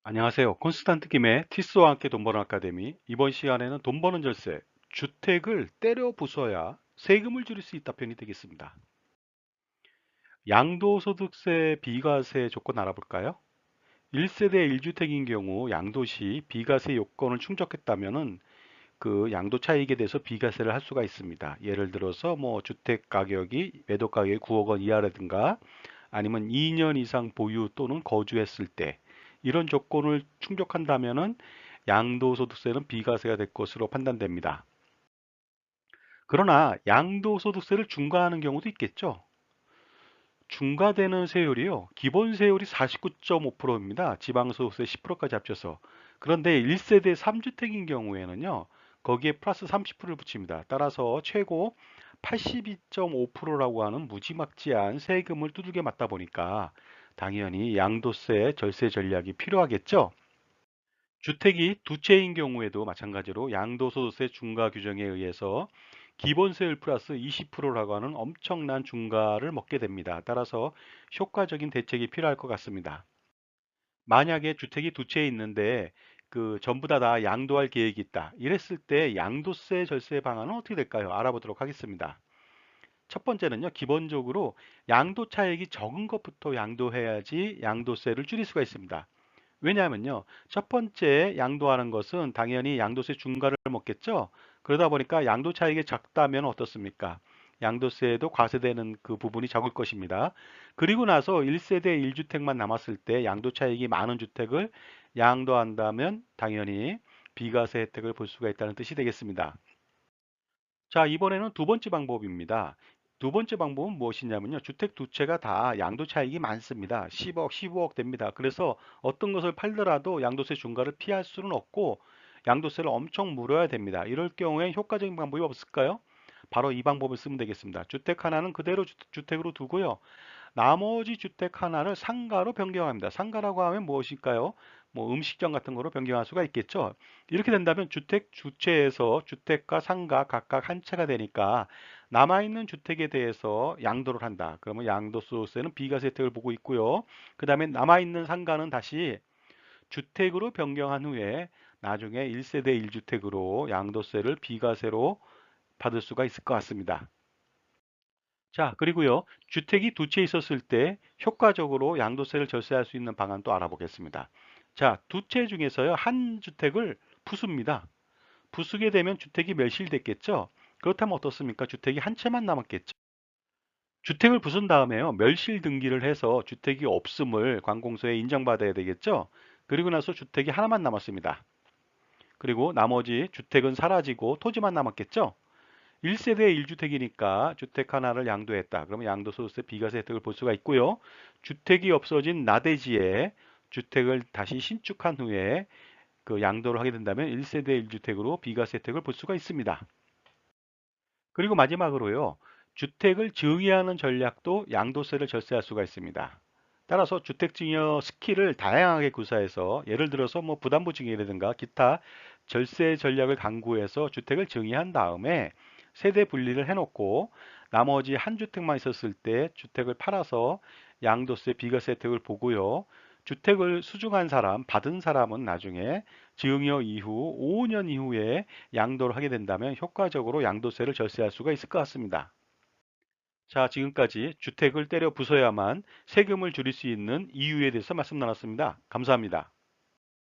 안녕하세요. 콘스탄트 김의 티스와 함께 돈 버는 아카데미. 이번 시간에는 돈 버는 절세, 주택을 때려 부숴야 세금을 줄일 수 있다 편이 되겠습니다. 양도소득세 비과세 조건 알아볼까요? 1세대 1주택인 경우 양도시 비과세 요건을 충족했다면은 그 양도 차익에 대해서 비과세를 할 수가 있습니다. 예를 들어서 뭐 주택 가격이 매도 가격이 9억 원 이하라든가 아니면 2년 이상 보유 또는 거주했을 때 이런 조건을 충족한다면은 양도소득세는 비과세가 될 것으로 판단됩니다. 그러나 양도소득세를 중과하는 경우도 있겠죠. 중과되는 세율이요. 기본 세율이 49.5%입니다. 지방소득세 10%까지 합쳐서. 그런데 1세대 3주택인 경우에는요. 거기에 플러스 30%를 붙입니다. 따라서 최고 82.5%라고 하는 무지막지한 세금을 두들겨 맞다 보니까 당연히 양도세 절세 전략이 필요하겠죠. 주택이 두 채인 경우에도 마찬가지로 양도소득세 중과 규정에 의해서 기본세율 플러스 20%라고 하는 엄청난 중과를 먹게 됩니다. 따라서 효과적인 대책이 필요할 것 같습니다. 만약에 주택이 두 채 있는데 그 전부 다 양도할 계획이 있다. 이랬을 때 양도세 절세 방안은 어떻게 될까요? 알아보도록 하겠습니다. 첫 번째는요, 기본적으로 양도 차익이 적은 것부터 양도해야지 양도세를 줄일 수가 있습니다. 왜냐하면요, 첫 번째 양도하는 것은 당연히 양도세 중과를 먹겠죠. 그러다 보니까 양도 차익이 작다면 어떻습니까? 양도세도 과세되는 그 부분이 적을 것입니다. 그리고 나서 1세대 1주택만 남았을 때 양도 차익이 많은 주택을 양도한다면 당연히 비과세 혜택을 볼 수가 있다는 뜻이 되겠습니다. 자, 이번에는 두 번째 방법입니다. 두 번째 방법은 무엇이냐면요. 주택 두 채가 다 양도 차익이 많습니다. 10억, 15억 됩니다. 그래서 어떤 것을 팔더라도 양도세 중과를 피할 수는 없고 양도세를 엄청 물어야 됩니다. 이럴 경우에 효과적인 방법이 없을까요? 바로 이 방법을 쓰면 되겠습니다. 주택 하나는 그대로 주택으로 두고요. 나머지 주택 하나를 상가로 변경합니다. 상가라고 하면 무엇일까요? 뭐 음식점 같은 거로 변경할 수가 있겠죠. 이렇게 된다면 주택 주체에서 주택과 상가 각각 한 채가 되니까 남아있는 주택에 대해서 양도를 한다. 그러면 양도소득세는 비과세 혜택을 보고 있고요. 그 다음에 남아있는 상가는 다시 주택으로 변경한 후에 나중에 1세대 1주택으로 양도세를 비과세로 받을 수가 있을 것 같습니다. 자, 그리고요. 주택이 두 채 있었을 때 효과적으로 양도세를 절세할 수 있는 방안도 알아보겠습니다. 자, 두 채 중에서요. 한 주택을 부숩니다. 부수게 되면 주택이 멸실됐겠죠? 그렇다면 어떻습니까? 주택이 한 채만 남았겠죠? 주택을 부순 다음에요. 멸실 등기를 해서 주택이 없음을 관공서에 인정받아야 되겠죠? 그리고 나서 주택이 하나만 남았습니다. 그리고 나머지 주택은 사라지고 토지만 남았겠죠? 1세대 1주택이니까 주택 하나를 양도했다. 그러면 양도소득세 비과세 혜택을 볼 수가 있고요. 주택이 없어진 나대지에 주택을 다시 신축한 후에 그 양도를 하게 된다면 1세대 1주택으로 비과세 혜택을 볼 수가 있습니다. 그리고 마지막으로요. 주택을 증여하는 전략도 양도세를 절세할 수가 있습니다. 따라서 주택 증여 스킬을 다양하게 구사해서 예를 들어서 뭐 부담부 증여라든가 기타 절세 전략을 강구해서 주택을 증여한 다음에 세대 분리를 해놓고 나머지 한 주택만 있었을 때 주택을 팔아서 양도세 비과세 혜택을 보고요. 주택을 수중한 사람, 받은 사람은 나중에 증여 이후 5년 이후에 양도를 하게 된다면 효과적으로 양도세를 절세할 수가 있을 것 같습니다. 자, 지금까지 주택을 때려 부숴야만 세금을 줄일 수 있는 이유에 대해서 말씀 나눴습니다. 감사합니다.